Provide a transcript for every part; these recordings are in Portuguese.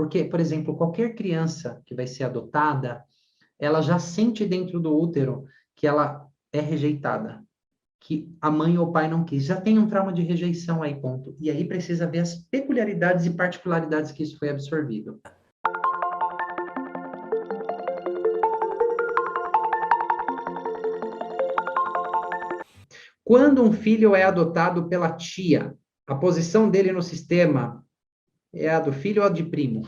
Porque, por exemplo, qualquer criança que vai ser adotada, ela já sente dentro do útero que ela é rejeitada, que a mãe ou o pai não quis. Já tem um trauma de rejeição aí, ponto. E aí precisa ver as peculiaridades e particularidades que isso foi absorvido. Quando um filho é adotado pela tia, a posição dele no sistema é a do filho ou a de primo?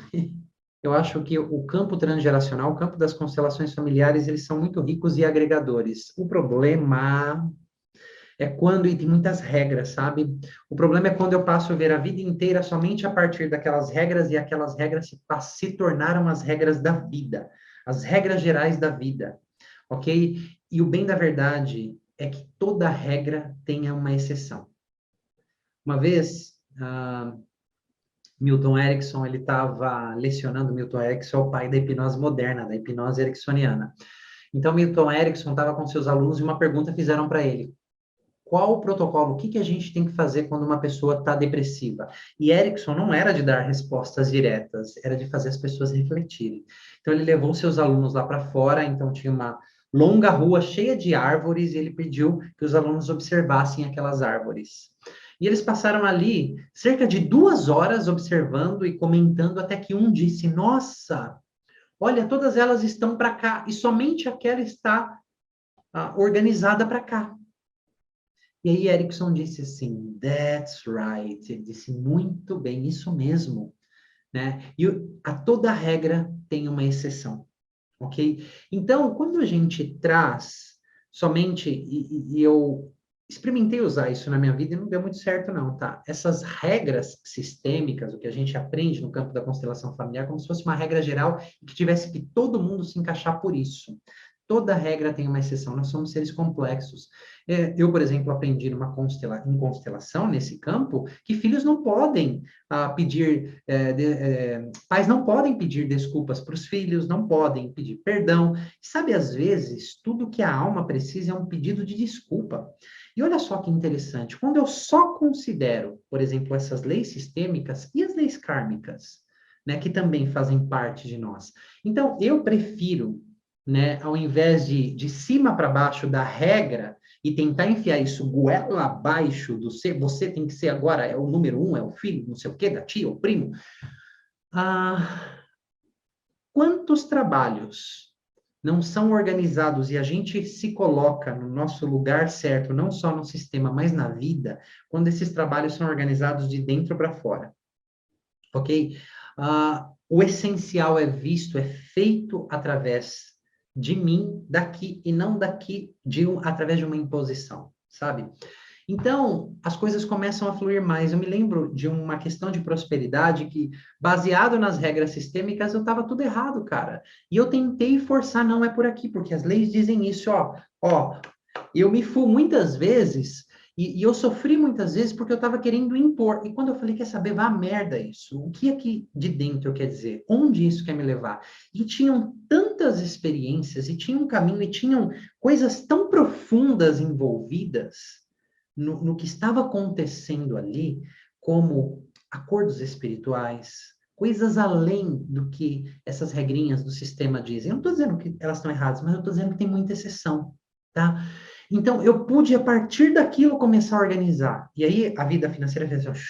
Eu acho que o campo transgeracional, o campo das constelações familiares, eles são muito ricos e agregadores. O problema é quando, e tem muitas regras, sabe? O problema é quando eu passo a ver a vida inteira somente a partir daquelas regras e aquelas regras se tornaram as regras da vida, as regras gerais da vida, ok? E o bem da verdade é que toda regra tenha uma exceção. Uma vez, Milton Erickson, ele estava lecionando. Milton Erickson é o pai da hipnose moderna, da hipnose ericksoniana. Então, Milton Erickson estava com seus alunos e uma pergunta fizeram para ele: qual o protocolo, o que a gente tem que fazer quando uma pessoa está depressiva? E Erickson não era de dar respostas diretas, era de fazer as pessoas refletirem. Então, ele levou seus alunos lá para fora, então tinha uma longa rua cheia de árvores, e ele pediu que os alunos observassem aquelas árvores. E eles passaram ali cerca de 2 horas observando e comentando, até que um disse: nossa, olha, todas elas estão para cá, e somente aquela está organizada para cá. E aí Erickson disse assim: that's right. Ele disse: muito bem, isso mesmo, né? E a toda regra tem uma exceção, ok? Então, quando a gente traz somente, e eu experimentei usar isso na minha vida e não deu muito certo não, tá? Essas regras sistêmicas, o que a gente aprende no campo da constelação familiar, como se fosse uma regra geral e que tivesse que todo mundo se encaixar por isso. Toda regra tem uma exceção, nós somos seres complexos. Eu, por exemplo, aprendi em constelação, nesse campo, que filhos não podem pedir, pais não podem pedir desculpas para os filhos, não podem pedir perdão. Sabe, às vezes, tudo que a alma precisa é um pedido de desculpa. E olha só que interessante, quando eu só considero, por exemplo, essas leis sistêmicas e as leis kármicas, né, que também fazem parte de nós. Então, eu prefiro, né, ao invés de cima para baixo da regra e tentar enfiar isso goela abaixo do ser, você tem que ser agora, é o número 1, é o filho, não sei o quê, da tia, o primo. Quantos trabalhos não são organizados e a gente se coloca no nosso lugar certo, não só no sistema, mas na vida, quando esses trabalhos são organizados de dentro para fora, ok? O essencial é visto, é feito através de mim, daqui, e não daqui, através de uma imposição, sabe? Então, as coisas começam a fluir mais. Eu me lembro de uma questão de prosperidade que, baseado nas regras sistêmicas, eu estava tudo errado, cara. E eu tentei forçar, não é por aqui, porque as leis dizem isso, ó. Eu me fui muitas vezes, e eu sofri muitas vezes porque eu estava querendo impor. E quando eu falei, quer saber, vá a merda isso. O que aqui de dentro quer dizer? Onde isso quer me levar? E tinham tantas experiências, e tinha um caminho, e tinham coisas tão profundas envolvidas no que estava acontecendo ali, como acordos espirituais, coisas além do que essas regrinhas do sistema dizem. Eu não estou dizendo que elas estão erradas, mas eu estou dizendo que tem muita exceção, tá? Então, eu pude, a partir daquilo, começar a organizar. E aí, a vida financeira fez assim,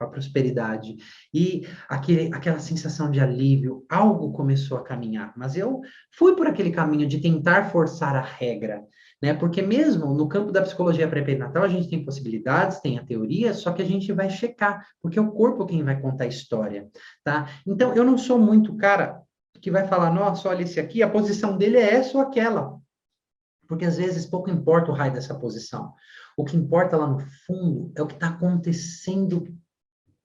a prosperidade. E aquela sensação de alívio, algo começou a caminhar. Mas eu fui por aquele caminho de tentar forçar a regra, né? Porque mesmo no campo da psicologia pré-perinatal, a gente tem possibilidades, tem a teoria, só que a gente vai checar, porque é o corpo quem vai contar a história, tá? Então, eu não sou muito cara que vai falar, nossa, olha esse aqui, a posição dele é essa ou aquela. Porque às vezes pouco importa o raio dessa posição. O que importa lá no fundo é o que está acontecendo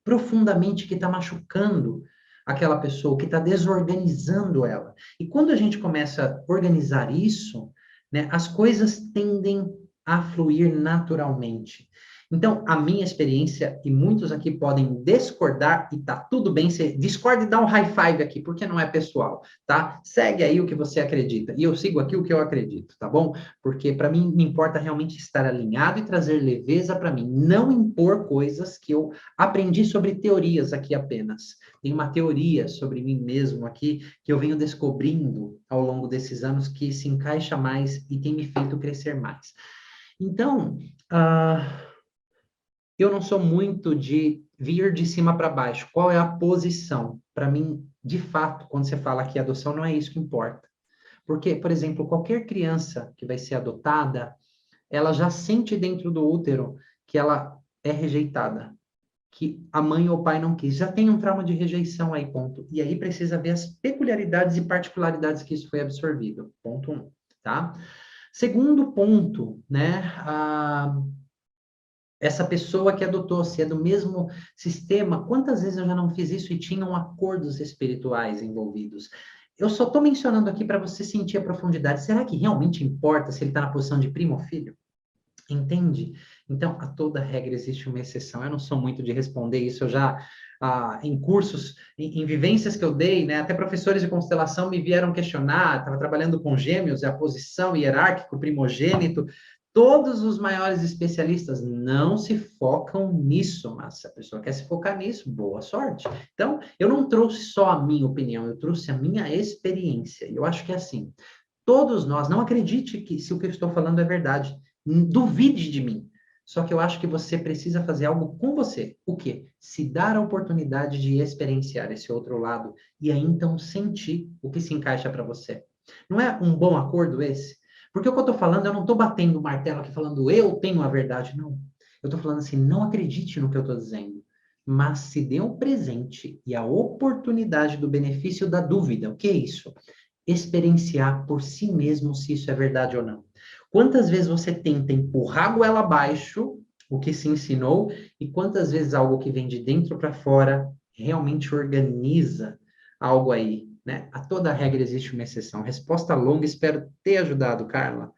profundamente, que está machucando aquela pessoa, que está desorganizando ela. E quando a gente começa a organizar isso, né, as coisas tendem a fluir naturalmente. Então, a minha experiência, e muitos aqui podem discordar, e tá tudo bem, você discorda e dá um high five aqui, porque não é pessoal, tá? Segue aí o que você acredita, e eu sigo aqui o que eu acredito, tá bom? Porque para mim me importa realmente estar alinhado e trazer leveza para mim, não impor coisas que eu aprendi sobre teorias aqui apenas. Tem uma teoria sobre mim mesmo aqui que eu venho descobrindo ao longo desses anos que se encaixa mais e tem me feito crescer mais. Então, eu não sou muito de vir de cima para baixo. Qual é a posição? Para mim, de fato, quando você fala que adoção não é isso que importa. Porque, por exemplo, qualquer criança que vai ser adotada, ela já sente dentro do útero que ela é rejeitada, que a mãe ou o pai não quis. Já tem um trauma de rejeição aí, ponto. E aí precisa ver as peculiaridades e particularidades que isso foi absorvido. Ponto um, tá? Segundo ponto, né? Essa pessoa que adotou, se é do mesmo sistema, quantas vezes eu já não fiz isso e tinham acordos espirituais envolvidos? Eu só estou mencionando aqui para você sentir a profundidade. Será que realmente importa se ele está na posição de primo ou filho? Entende? Então, a toda regra existe uma exceção. Eu não sou muito de responder isso. Eu já, em cursos, em vivências que eu dei, né, até professores de constelação me vieram questionar. Estava trabalhando com gêmeos, a posição hierárquica, primogênito. Todos os maiores especialistas não se focam nisso, mas se a pessoa quer se focar nisso, boa sorte. Então, eu não trouxe só a minha opinião, eu trouxe a minha experiência. E eu acho que é assim, todos nós, não acredite que se o que eu estou falando é verdade, duvide de mim. Só que eu acho que você precisa fazer algo com você. O quê? Se dar a oportunidade de experienciar esse outro lado e aí então sentir o que se encaixa para você. Não é um bom acordo esse? Porque o que eu estou falando, eu não estou batendo o martelo aqui falando eu tenho a verdade, não. Eu estou falando assim, não acredite no que eu estou dizendo, mas se dê um presente e a oportunidade do benefício da dúvida. O que é isso? Experienciar por si mesmo se isso é verdade ou não. Quantas vezes você tenta empurrar a goela abaixo o que se ensinou e quantas vezes algo que vem de dentro para fora realmente organiza algo aí, né? A toda regra existe uma exceção. Resposta longa, espero ter ajudado, Carla.